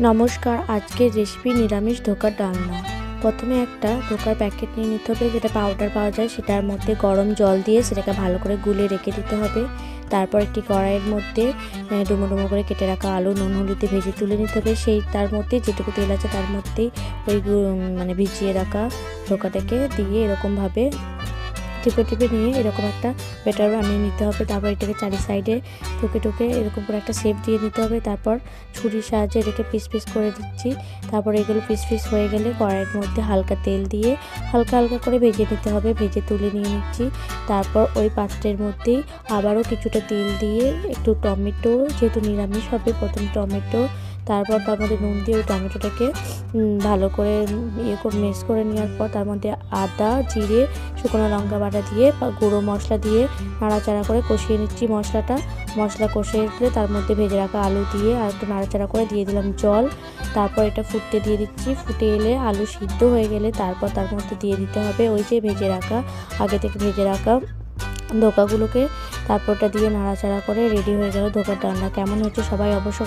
নমস্কার। আজকের রেসিপি নিরামিষ ধোকার ডালনা। প্রথমে একটা ধোকার প্যাকেট নিয়ে নিতে হবে, যেটা পাউডার পাওয়া যায়। সেটার মধ্যে গরম জল দিয়ে সেটাকে ভালো করে গুলে রেখে দিতে হবে। তারপর একটি কড়াইয়ের মধ্যে ডুমো ডুমো করে কেটে রাখা আলু নুন হলুদে ভেজে তুলে নিতে হবে। সেই তার মধ্যে যেটুকু তেল আছে তার মধ্যেই ওই ভিজিয়ে রাখা ধোকাটাকে দিয়ে এরকমভাবে টিপে টিপে নিয়ে এরকম একটা ব্যাটার বানিয়ে নিতে হবে। তারপর এটাকে চারি সাইডে টুকে টুকে এরকম করে একটা শেপ দিয়ে নিতে হবে। তারপর ছুরির সাহায্যে এটাকে পিস পিস করে দিচ্ছি। তারপর এগুলো পিস পিস হয়ে গেলে কড়াইয়ের মধ্যে হালকা তেল দিয়ে হালকা হালকা করে ভেজে নিতে হবে। ভেজে তুলে নিয়ে নিচ্ছি। তারপর ওই পাত্রের মধ্যেই আবারও কিছুটা তেল দিয়ে একটু টমেটো, যেহেতু নিরামিষ হবে, প্রথম টমেটো, তারপর তার মধ্যে নুন দিয়ে ওই টমেটোটাকে ভালো করে মিক্স করে নেওয়ার পর তার মধ্যে আদা, জিরে, শুকনো লঙ্কা বাটা দিয়ে গুঁড়ো মশলা দিয়ে নাড়াচাড়া করে কষিয়ে নিচ্ছি। মশলা কষিয়ে দিলে তার মধ্যে ভেজে রাখা আলু দিয়ে আর একটু নাড়াচাড়া করে দিয়ে দিলাম জল। তারপর এটা ফুটতে দিয়ে দিচ্ছি। ফুটে এলে আলু সিদ্ধ হয়ে গেলে তারপর তার মধ্যে দিয়ে দিতে হবে ওই যে আগে থেকে ভেজে রাখা ধোকাগুলোকে। তারপরটা দিয়ে নাড়াচাড়া করে রেডি হয়ে গেল ধোকার ডালনা। কেমন হচ্ছে সবাই অবশ্য